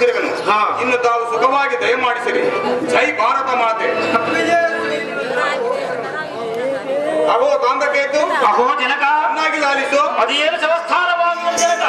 ಕಳುಹಿಸಿರುವೆನು. ಇನ್ನು ತಾವು ಸುಖವಾಗಿ ದಯಮಾಡಿಸಿರಿ. ಜೈ ಭಾರತ ಮಾತೆ. ಅಹೋ ಕಾಂತಕೇತು, ಅಹೋ ಜನಕ, ಚೆನ್ನಾಗಿ ಲಾಲಿಸು. ಅದೇನು ಸಂಸ್ಥಾನವಾಗಿ ಜನಕ.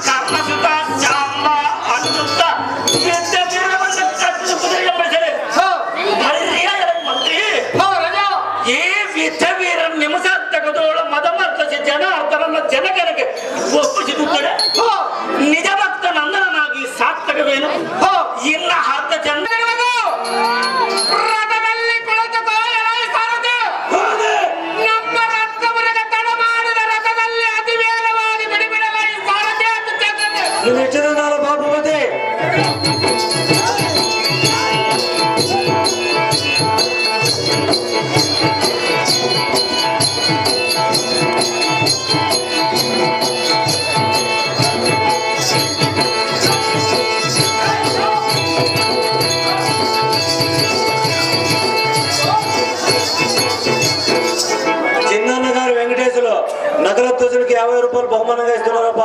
ಕರ್ಣಸುತ ಚಾಮ ಅಚ್ಚುತ ಒಪ್ಪಿಸಿರುತ್ತದೆ. ನಿಜ ಭಕ್ತ ನಂದನನಾಗಿ ಸಾರ್ಥಕವೇನು? ಇನ್ನ ಅರ್ಧ ಚಂದ ರಥದಲ್ಲಿ ಕುಳಿತುಕೋ ಎಲೈ ಸಾರಥಿ. ನಮ್ಮ ರಥವರೆಗೆ ತಡ ಮಾಡಿದ ರಥದಲ್ಲಿ ಅತಿ ವೇಗವಾಗಿ ಬಿಡಿಬಿಡಲೈ ಸಾರಥಿ ಅಂತ ಚಂದ್ರನೇ. ಬಾಬುಮತಿ చిన్న గారు వెంకటేశ్వరు నగర ధ్వజుడికి 50 రూపాయలు బహుమానంగా ఇస్తున్నారప్ప.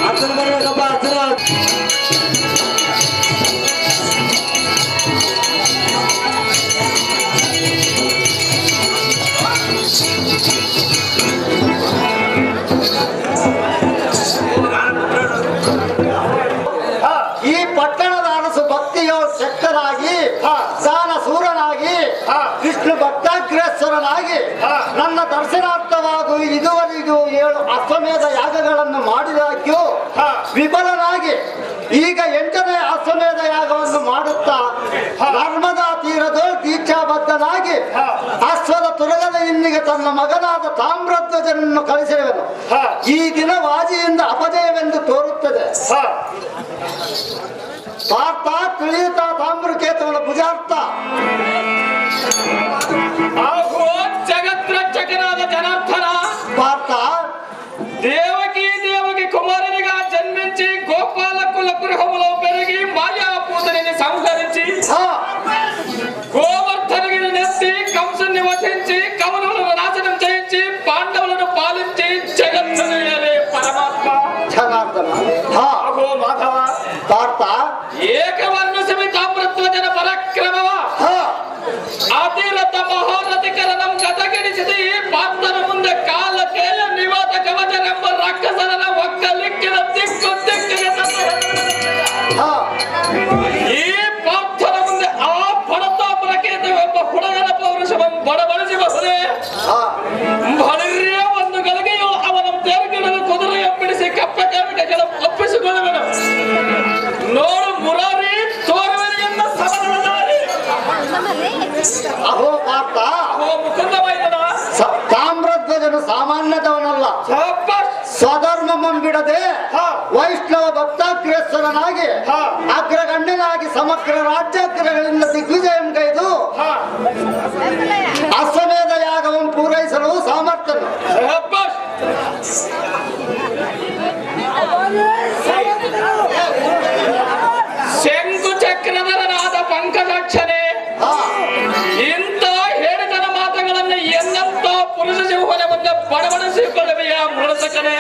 అర్చన ಬರ್ಬೇಕಪ್ಪ ಅರ್ಚನ. ಈ ಪಟ್ಟಣದ ಅರಸು ಭಕ್ತಿಯ ಶಕ್ತನಾಗಿ ದಾನ ಸೂರನಾಗಿ ವಿಷ್ಣು ಭಕ್ತಾಗ್ರೇಶ್ವರನಾಗಿ ನನ್ನ ದರ್ಶನಾರ್ಥವಾಗೂ ಇದುವರೆಗೂ 7 ಅಶ್ವಮೇಧ ಯಾಗಗಳನ್ನು ಮಾಡಿದಾಗ್ಯೂ ವಿಫಲನಾಗಿ ಈಗ 8ನೇ ಅಶ್ವಮೇಧ ಯಾಗವನ್ನು ಮಾಡುತ್ತಾ ನರ್ಮದಾ ತೀರದ ದೀಕ್ಷಾಬದ್ಧನಾಗಿ ಅಶ್ವದ ತುರಗದ ಇನ್ನಿಗೆ ತನ್ನ ಮಗನಾದ ತಾಮ್ರಧ್ವಜನನ್ನು ಕಳಿಸಿರುವನು. ಈ ದಿನ ವಾಜಿಯಿಂದ ಅಪಜಯವೆಂದು ತೋರುತ್ತದೆ. ಪಾರ್ಥ ತಿಳಿಯುತ್ತಾ ತಾಮ್ರಕೇತುಗಳ ಭುಜಾರ್ಥ ಜಗತ್ರಕ್ಷಕನಾದ ಜನಾರ್ದನ ಪಾರ್ಥ దేవకి కుమారునిగా జన్మించి గోపాలకుల గృహములో పెరిగి మాయాపూతని సంహరించి గోవర్ధనుని నెత్తి కంసుని వధించి కౌరవులను నాశనం చేయించి పాండవులను పాలించి జగత్తుని పరమాత్మ జనార్దన అహో మాధవ పార్ಥ ఏకవర్ణ సమితామృత్వజన పరక్రమవ అతిరథ మహారథికరణం గతగిడిసిది పాత్రను ముంದೆ కాల కేల నివాత కవచನೆಂಬ ರಾಕ್ಷಸನ ಒಕ್ಕಲಿಕ್ಕಿನ ದಿಕ್ಕು ಈ ಪಾರ್ಥನ ಮುಂದೆ ಆ ಪಡತಾಪರಕೇತವೆಂಬ ಹುಡುಗನ ಪೌರುಷವನ್ನು ಬಡಬಡಿಸಬಹುದೇ? ಬಳಿರ್ಯ ಒಂದು ಗಳಿಗೆಯು ಅವನ ತೇರುಗಿಡಲು ಕುದುರೆಯ ಬಿಡಿಸಿ ಕಪ್ಪ ಕವಿಟಗಳ ಒಪ್ಪಿಸಿಕೊಳ್ಳುವನು. ನೋಡು ಮುರಾರಿ ತೋರುವರಿಯನ್ನ ಸಮರದ ದಾರಿ. ಅಹೋ ಪಾರ್ಥ ಅಹೋ ಮುಕುಂದ ಮೈದನ ತಾಮ್ರಧ್ವಜನು ಸಾಮಾನ್ಯದವನಲ್ಲ. ಸ್ವಧರ್ಮವನ್ನು ಬಿಡದೆ ವೈಷ್ಣವ ಭಕ್ತಾಗ್ರೇಶ್ವರನಾಗಿ ಅಗ್ರಗಣ್ಯನಾಗಿ ಸಮಗ್ರ ರಾಜ್ಯಾಗ್ರಗಳಿಂದ ದಿಗ್ವಿಜಯಂ ಕೈದು ಅಶ್ವಮೇಧ ಯಾಗವನ್ನು ಪೂರೈಸಲು ಸಾಮರ್ಥ್ಯನು. ಶಂಕು ಚಕ್ರಧರನಾದ ಪಂಕಜಾಕ್ಷನೇ, ಇಂಥ ಹೇಳಿದನ ಮಾತುಗಳನ್ನು ಎನ್ನಂತ ಪುರುಷ ಸಿಂಹನ ಮುಂದೆ ಬಡಬಡಿಸಿಕೊಳ್ಳುವೆಯ ಮೃತಕನೇ.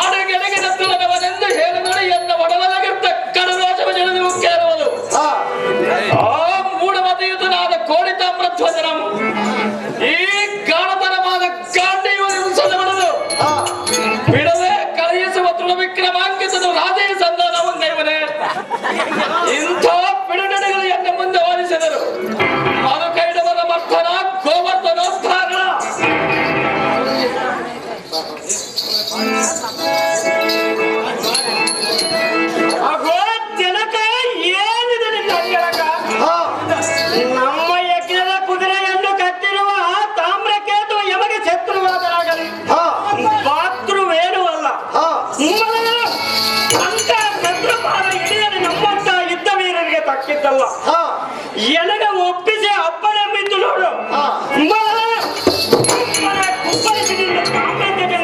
ಅಡಗೆಡಗಿನ ತುಲನವನೆಂದು ಹೇಳಿದರೆ ಎನ್ನ ಒಡಲಗಿರ್ತ ಕಡದೋಷವ ಜನರು ಕೇಳುವುದು. ಆ ಮೂಢಮತಿಯುತನಾದ ಕೋಳಿತಾಮ್ರಧ್ವಜನಂ ಈ ಗಾಢತನವಾದ ಗಾಂಡಿಯುವ ಹಿಂಸೆಯನ್ನು ಬಿಡದೆ ಕಳುಹಿಸುವ ತೃಣವಿಕ್ರಮಾಂಕಿತನು ರಾಜೇ ಸಂಧಾನವನ್ನೇವನೇ. ಇಂಥ ಬಿಡುಗಡೆಗಳು ಎನ್ನ ಮುಂದೆ ವಾದಿಸಿದರು. ಅದು ಕೈಡವರ ಮರ್ಥನ ಗೋವರ್ಧನೋದ್ಧಾರ. ಜನಕ ಏನಿದೆ ನಿನ್ನ ಅಂಗಳಕ? ನಮ್ಮ ಯಜ್ಞದ ಕುದುರೆಯನ್ನು ಕಟ್ಟಿರುವ ತಾಮ್ರಕೇತು ಯಮಗೆ ಶತ್ರುವಾದರಾಗಲಿ ಪಾತ್ರುವೇನೂ ಅಲ್ಲ. ಅಂತ ಶತ್ರುಪಾಲ ಹಿಡಿಯಲು ನಮ್ಮಂತ ಯುದ್ಧ ವೀರರಿಗೆ ತಕ್ಕಿದ್ದಲ್ಲ. ಎನಗ ಒಪ್ಪಿಸಿ ಅಪ್ಪನೆಂಬಿದ್ದು ನೋಡು.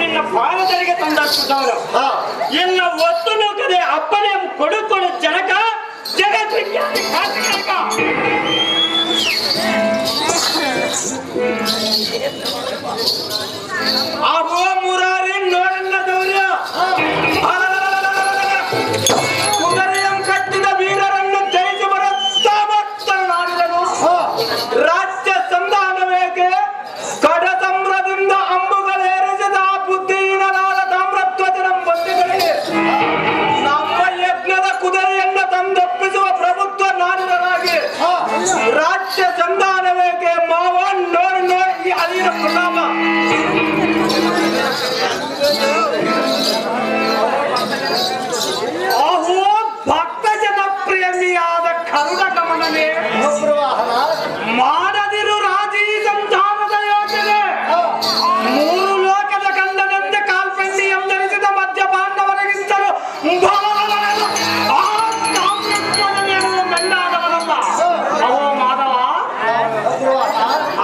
ನಿನ್ನ ಪಾದಗಳಿಗೆ ತಂದಷ್ಟವನು ಎಲ್ಲ ಒತ್ತು ನೂಕದೆ ಅಪ್ಪನೇ ಕೊಡು ಜನಕ ಜಗತ್ ವಿಜ್ಞಾನಿ ಕಾರ್ತಿಕ. ಅಹೋ ಮುರಾರಿ ನೋಡಲ್ಲ ದೌರ್ಯ ಕುದುರೆಯ ವೀರ ಪ್ರತಾಪ ಅಹೋ ಭಕ್ತ ಜನ ಪ್ರೇಮಿಯಾದ ಕರುಣ ಗಮನವೇ ಮಾಡದಿರು ರಾಜೀ ಸಂಧಾನದ ಯೋಚನೆ ಮೂರು ಲೋಕದ ಕಂದನಂತೆ ಕಾಲ್ಪಂಡಿ ಎಂದರಿಸಿದ ಮಧ್ಯ ಪಾಂಡವರಿಗಿಂತಲೂ ಗಂಡಾದವನಲ್ಲ ಅಹೋ ಮಾಧವ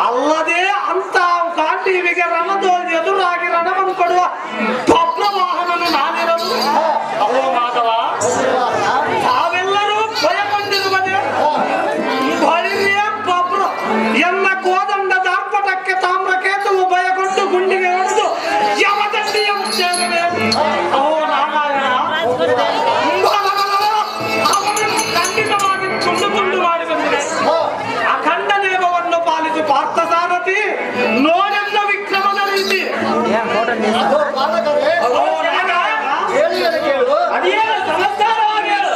ಅಲ್ಲದೆ ಅಂತ ಗಾಂಧೀವಿಗೆ ರಣದೋಲ್ ಎದುರಾಗಿ ರಣವನ್ನು ಕೊಡುವ ಭದ್ರ ವಾಹನನು ನಾನಿರಲು ಅಹೋ ಮಾಧವ ತಾವೆಲ್ಲರೂ ಭಯಗೊಂಡಿರುವುದೇ ಬಳಿರಿಯ ಭದ್ರ ಎನ್ನ ಕೋದಂಡ ದಾರ್ಪಟಕ್ಕೆ ತಾಮ್ರಕೇತುವು ಭಯಗೊಂಡು ಗುಂಡಿಗೆ ಹೊಡೆದು ಯಮದಂಡಿಯ ಮುಚ್ಚೇವೆ ಅಹೋ ನಾರಾಯಣ ಅವನನ್ನು ಖಂಡಿತವಾಗಿ ತುಂಡು ತುಂಡು ಮಾಡಿ ಬಂದಿದೆ ಅಖಂಡ ನೇಮವನ್ನು ಪಾಲಿಸಿ ಪಾರ್ಥ ಸಾರಥಿ ನೋಡೆಂದ ವಿಕ್ರಮದ ರೀತಿ ಅಹೋ ನಾರಾಯಣ ಅದೇನು ಸಮಸ್ತಾರವಾಗಿ ಹೇಳು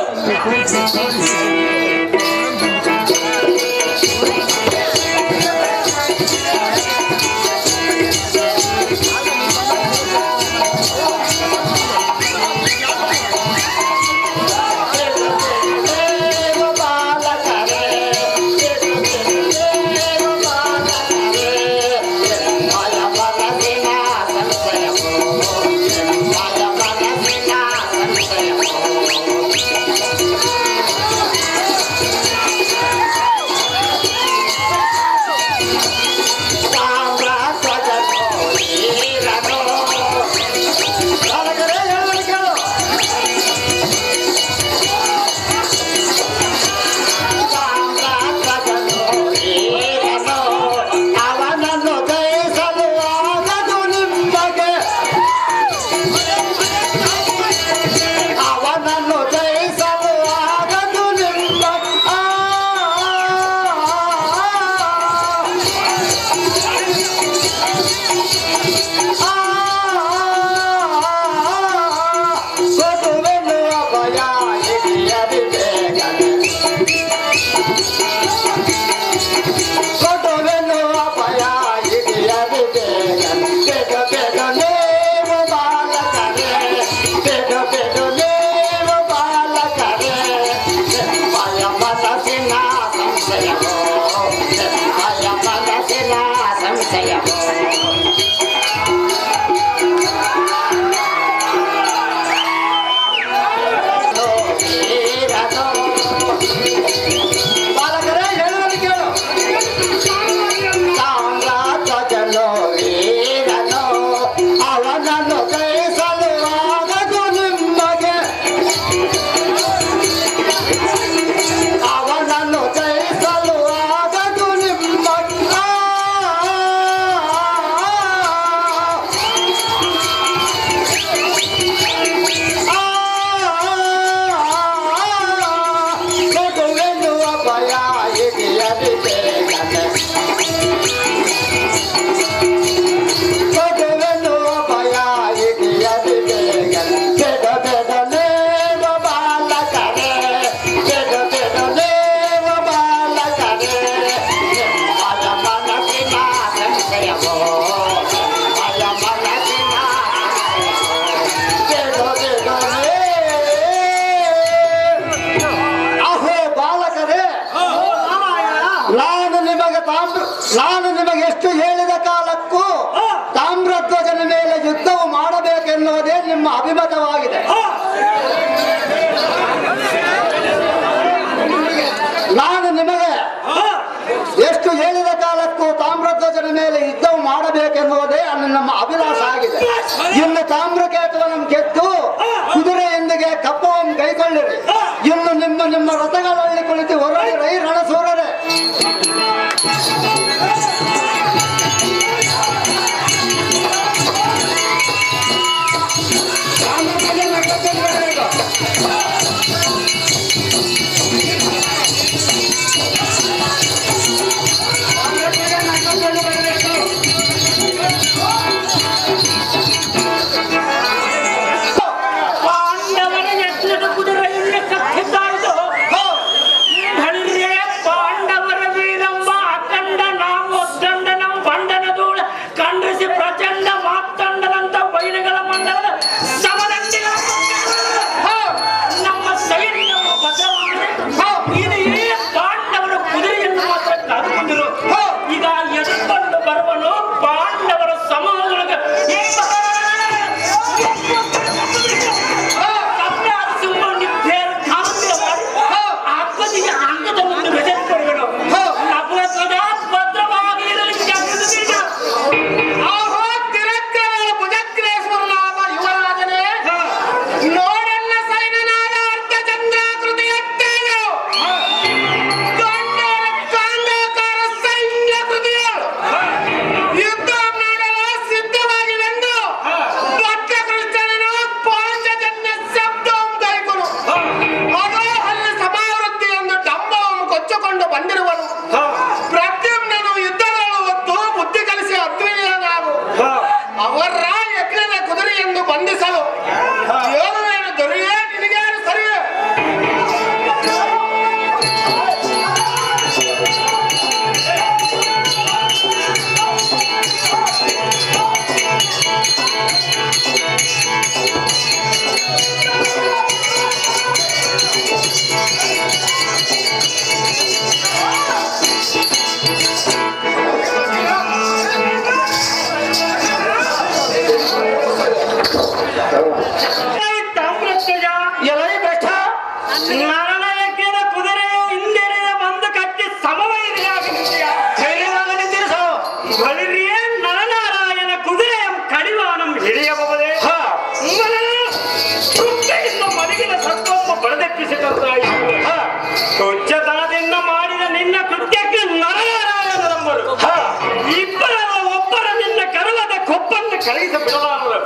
ನಾನು ನಿಮಗೆ ಎಷ್ಟು ಹೇಳಿದ ಕಾಲಕ್ಕೂ ತಾಮ್ರಧ್ವಜನ ಮೇಲೆ ಯುದ್ಧವು ಮಾಡಬೇಕೆನ್ನುವುದೇ ನಿಮ್ಮ ಅಭಿಮತವಾಗಿದೆ. ನಾನು ನಿಮಗೆ ಎಷ್ಟು ಹೇಳಿದ ಕಾಲಕ್ಕೂ ತಾಮ್ರಧ್ವಜನ ಮೇಲೆ ಯುದ್ಧವು ಮಾಡಬೇಕೆನ್ನುವುದೇ ನಮ್ಮ ಅಭಿಲಾಷ ಆಗಿದೆ. ಇನ್ನು ತಾಮ್ರಕೇತುವನ್ನು ಗೆದ್ದು ಕುದುರೆಯೊಂದಿಗೆ ಕಪ್ಪವನ್ನು ಕೈಕೊಳ್ಳಿರಿ. ಇನ್ನು ನಿಮ್ಮ ರಥಗಳಲ್ಲಿ ಕುಳಿತು ಹೊರಡಿರಿ ರಣಸೂರರೇ. ಪಾಂಡವರ ಎತ್ತಿದ ಕುದುರೆಯಿಂದ ಕತ್ತಿದ್ದಾಯಿತು. ಬಳಿರಿಯೇ ನರನಾರಾಯಣ ಕುದುರೆಯ ಕಡಿವಾಣಂ ಹಿಡಿಯಬಹುದೇ ಕೃತ್ಯದಿಂದ ಮಲಗಿನ ಸತ್ವಮ್ಮ ಬಡದೆಪ್ಪಿಸಿದಂತಾಯಿತು ಕೊಚ್ಚತನದಿಂದ ಮಾಡಿದ ನಿನ್ನ ಕೃತ್ಯಕ್ಕೆ ನರನಾರಾಯಣರಂಬರು ಇಬ್ಬರಲ್ಲ ಒಬ್ಬರ ನಿನ್ನ ಕರುವದ ಕೊಪ್ಪನ್ನು ಕರಗಿಸ ಬಿಡಲಾರರು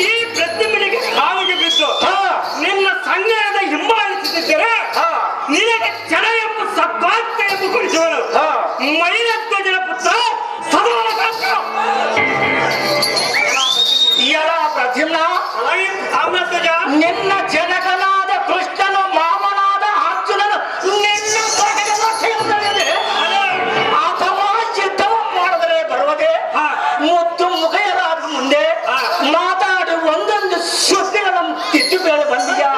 ಈ ಪ್ರತಿಮೆಗೆ ಕಾಲಿಗೆ ಬಿದ್ದು ನಿನ್ನ ಸಂಗ್ರಹದ ಹಿಂಬಾಲಿಸುತ್ತಿದ್ದರೆ ನಿನಗೆ ಚಣ ಎಂಬ ಸದ್ವಾಕ್ಯ ಎಂದು ಕುರಿಸುವನು ಮೈರತ್ವಜನ ಪುತ್ರ ಪ್ರತಿಮ್ನ ತಾಮ್ರಧ್ವಜ ನಿನ್ನ ಜನಕನಾದ ಕೃಷ್ಣನು ಮಾಮನಾದ ಅರ್ಜುನನು ನಿನ್ನ ಅಥವಾ ಯುದ್ಧವು ಮಾಡಿದರೆ ಬರುವುದೇ ಮುತ್ತು ಮುಖಯರಾದ ಮುಂದೆ ಮಾತಾಡಿ ಒಂದೊಂದು ಸುದ್ದಿಗಳನ್ನು ತಿದ್ದುಬೇಳೆ ಬಂದಿಯಾ